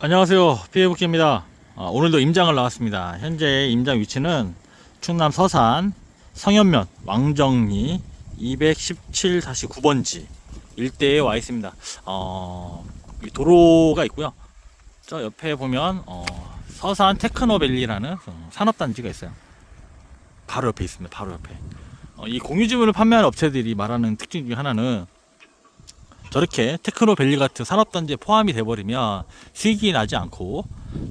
안녕하세요, 피해복지입니다. 오늘도 임장을 나왔습니다. 현재 임장 위치는 충남 서산 성현면 왕정리 217-9번지 일대에 와 있습니다. 도로가 있고요. 저 옆에 보면 서산 테크노밸리라는 산업단지가 있어요. 바로 옆에 있습니다. 바로 옆에. 이 공유지분을 판매하는 업체들이 말하는 특징 중에 하나는 저렇게 테크노밸리 같은 산업단지에 포함이 돼버리면 수익이 나지 않고,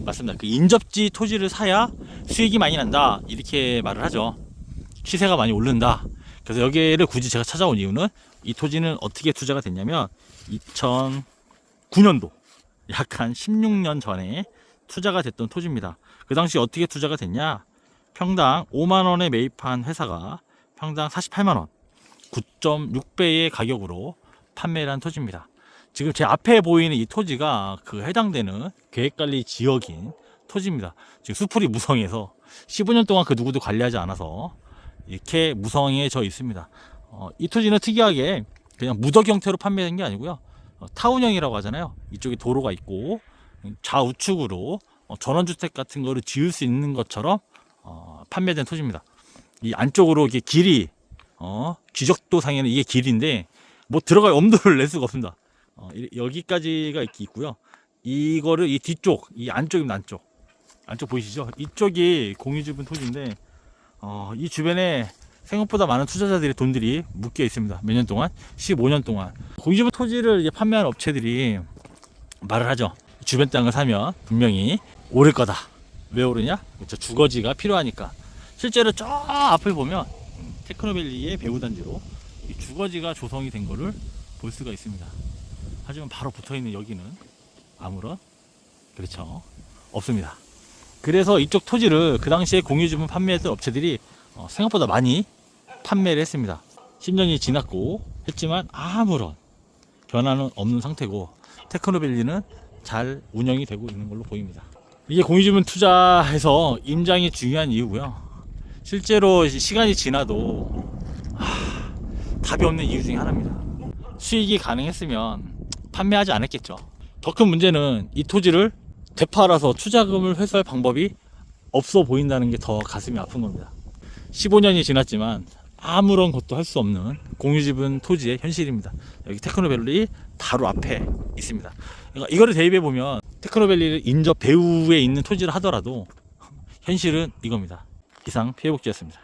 맞습니다. 그 인접지 토지를 사야 수익이 많이 난다, 이렇게 말을 하죠. 시세가 많이 오른다. 그래서 여기를 굳이 제가 찾아온 이유는, 이 토지는 어떻게 투자가 됐냐면 2009년도 약 한 16년 전에 투자가 됐던 토지입니다. 그 당시 어떻게 투자가 됐냐, 평당 5만원에 매입한 회사가 평당 48만원, 9.6배의 가격으로 판매를 한 토지입니다. 지금 제 앞에 보이는 이 토지가 그 해당되는 계획관리 지역인 토지입니다. 지금 수풀이 무성해서 15년 동안 그 누구도 관리하지 않아서 이렇게 무성해져 있습니다. 이 토지는 특이하게 그냥 무덕 형태로 판매된 게 아니고요, 타운형이라고 하잖아요. 이쪽에 도로가 있고 좌우측으로 전원주택 같은 거를 지을 수 있는 것처럼 판매된 토지입니다. 이 안쪽으로 이게 길이 귀적도상에는 이게 길인데 뭐 들어갈 엄두를 낼 수가 없습니다. 여기까지가 있고요. 이거를 이 뒤쪽, 이 안쪽입니다. 안쪽 보이시죠? 이쪽이 공유지분 토지인데 이 주변에 생각보다 많은 투자자들의 돈들이 묶여 있습니다. 몇 년 동안, 15년 동안. 공유지분 토지를 이제 판매하는 업체들이 말을 하죠. 주변 땅을 사면 분명히 오를 거다. 왜 오르냐? 그렇죠. 주거지가 필요하니까. 실제로 저 앞을 보면 테크노밸리의 배후단지로 이 주거지가 조성이 된 거를 볼 수가 있습니다. 하지만 바로 붙어있는 여기는 아무런, 그렇죠, 없습니다. 그래서 이쪽 토지를 그 당시에 공유지분 판매했던 업체들이 생각보다 많이 판매를 했습니다. 10년이 지났고 했지만 아무런 변화는 없는 상태고, 테크노밸리는 잘 운영이 되고 있는 걸로 보입니다. 이게 공유지분 투자해서 임장이 중요한 이유고요. 실제로 시간이 지나도 답이 없는 이유 중에 하나입니다. 수익이 가능했으면 판매하지 않았겠죠. 더 큰 문제는 이 토지를 되팔아서 투자금을 회수할 방법이 없어 보인다는 게 더 가슴이 아픈 겁니다. 15년이 지났지만 아무런 것도 할 수 없는 공유지분 토지의 현실입니다. 여기 테크노밸리 바로 앞에 있습니다. 그러니까 이거를 대입해 보면 테크노밸리를 인접 배후에 있는 토지를 하더라도 현실은 이겁니다. 이상 피해복지였습니다.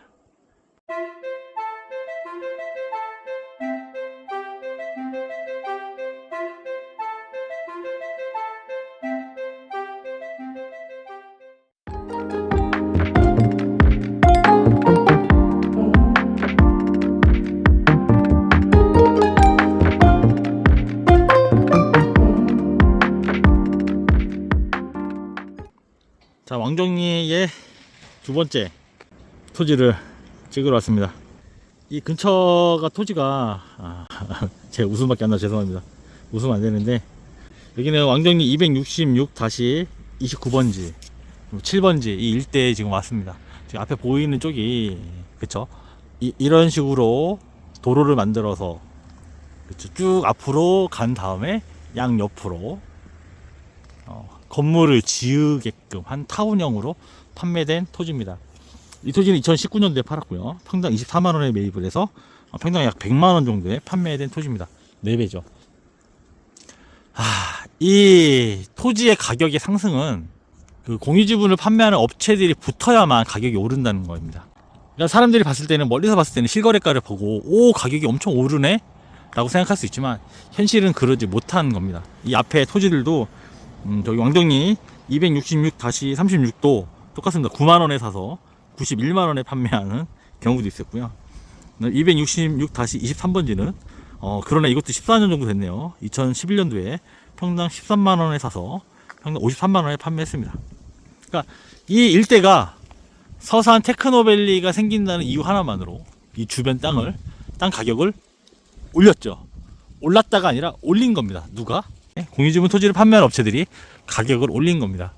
자, 왕정리의 두 번째 토지를 찍으러 왔습니다. 이 근처가 토지가 제가 웃음밖에 안 나서 죄송합니다. 웃으면 안 되는데, 여기는 왕정리 266-29번지 7번지 이 일대에 지금 왔습니다. 지금 앞에 보이는 쪽이, 그쵸, 이런 식으로 도로를 만들어서, 그쵸, 쭉 앞으로 간 다음에 양옆으로 건물을 지으게끔 한 타운형으로 판매된 토지입니다. 이 토지는 2019년도에 팔았고요. 평당 24만원에 매입을 해서 평당 약 100만원 정도에 판매된 토지입니다. 4배죠. 이 토지의 가격의 상승은 그 공유지분을 판매하는 업체들이 붙어야만 가격이 오른다는 겁니다. 그러니까 사람들이 봤을 때는, 멀리서 봤을 때는 실거래가를 보고 오, 가격이 엄청 오르네 라고 생각할 수 있지만 현실은 그러지 못한 겁니다. 이 앞에 토지들도 저기 왕정리 266-36도 똑같습니다. 9만원에 사서 91만원에 판매하는 경우도 있었고요. 266-23번지는 그러나 이것도 14년 정도 됐네요. 2011년도에 평당 13만원에 사서 평당 53만원에 판매했습니다. 그러니까 이 일대가 서산 테크노밸리가 생긴다는 이유 하나만으로 이 주변 땅 가격을 올렸죠. 올랐다가 아니라 올린 겁니다. 누가? 공유지분 토지를 판매하는 업체들이 가격을 올린 겁니다.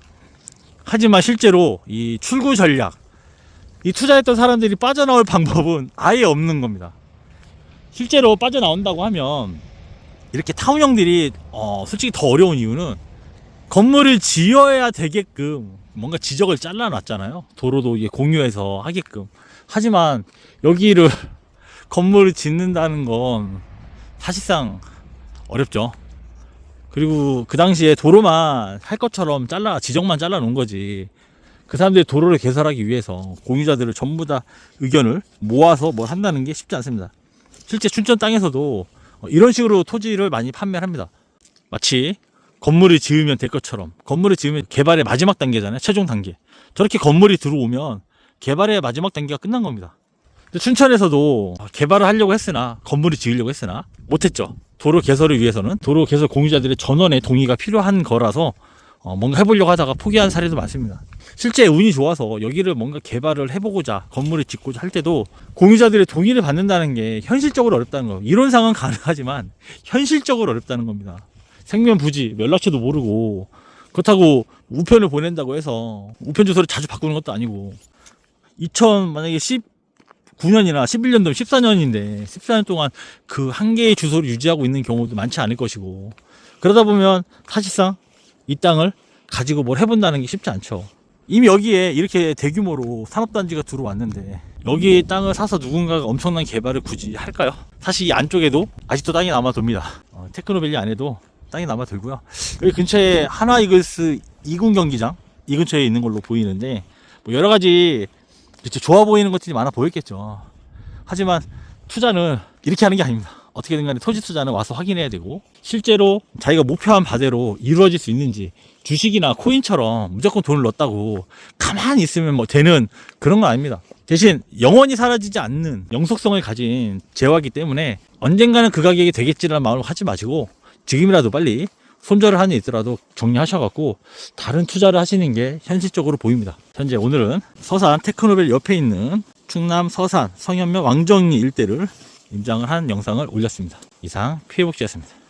하지만 실제로 이 출구 전략, 이 투자했던 사람들이 빠져나올 방법은 아예 없는 겁니다. 실제로 빠져나온다고 하면 이렇게 타운형들이 솔직히 더 어려운 이유는 건물을 지어야 되게끔 뭔가 지적을 잘라놨잖아요. 도로도 이게 공유해서 하게끔. 하지만 여기를 건물을 짓는다는 건 사실상 어렵죠. 그리고 그 당시에 도로만 할 것처럼 지적만 잘라 놓은 거지. 그 사람들이 도로를 개설하기 위해서 공유자들을 전부 다 의견을 모아서 뭘 한다는 게 쉽지 않습니다. 실제 춘천 땅에서도 이런 식으로 토지를 많이 판매를 합니다. 마치 건물을 지으면 될 것처럼. 건물을 지으면 개발의 마지막 단계잖아요. 최종 단계. 저렇게 건물이 들어오면 개발의 마지막 단계가 끝난 겁니다. 근데 춘천에서도 개발을 하려고 했으나, 건물을 지으려고 했으나 못했죠. 도로 개설을 위해서는 도로 개설 공유자들의 전원의 동의가 필요한 거라서 뭔가 해보려고 하다가 포기한 사례도 많습니다. 실제 운이 좋아서 여기를 뭔가 개발을 해보고자, 건물을 짓고자 할 때도 공유자들의 동의를 받는다는 게 현실적으로 어렵다는 거예요. 이론상은 가능하지만 현실적으로 어렵다는 겁니다. 생면 부지, 연락처도 모르고, 그렇다고 우편을 보낸다고 해서 우편 주소를 자주 바꾸는 것도 아니고, 만약에 19년이나 11년도 14년인데 14년 동안 그 한 개의 주소를 유지하고 있는 경우도 많지 않을 것이고, 그러다 보면 사실상 이 땅을 가지고 뭘 해본다는 게 쉽지 않죠. 이미 여기에 이렇게 대규모로 산업단지가 들어왔는데 여기 땅을 사서 누군가가 엄청난 개발을 굳이 할까요? 사실 이 안쪽에도 아직도 땅이 남아 돕니다. 테크노밸리 안에도 땅이 남아 들고요. 여기 근처에 하나이글스 2군 경기장 이 근처에 있는 걸로 보이는데, 뭐 여러 가지 좋아 보이는 것들이 많아 보였겠죠. 하지만 투자는 이렇게 하는 게 아닙니다. 어떻게든 간에 토지 투자는 와서 확인해야 되고, 실제로 자기가 목표한 바대로 이루어질 수 있는지, 주식이나 코인처럼 무조건 돈을 넣었다고 가만히 있으면 뭐 되는 그런 건 아닙니다. 대신 영원히 사라지지 않는 영속성을 가진 재화이기 때문에 언젠가는 그 가격이 되겠지라는 마음을 하지 마시고, 지금이라도 빨리 손절을 하는 데 있더라도 정리하셔갖고 다른 투자를 하시는 게 현실적으로 보입니다. 현재 오늘은 서산 테크노밸리 옆에 있는 충남 서산 성현면 왕정리 일대를 임장을 한 영상을 올렸습니다. 이상 피해복지였습니다.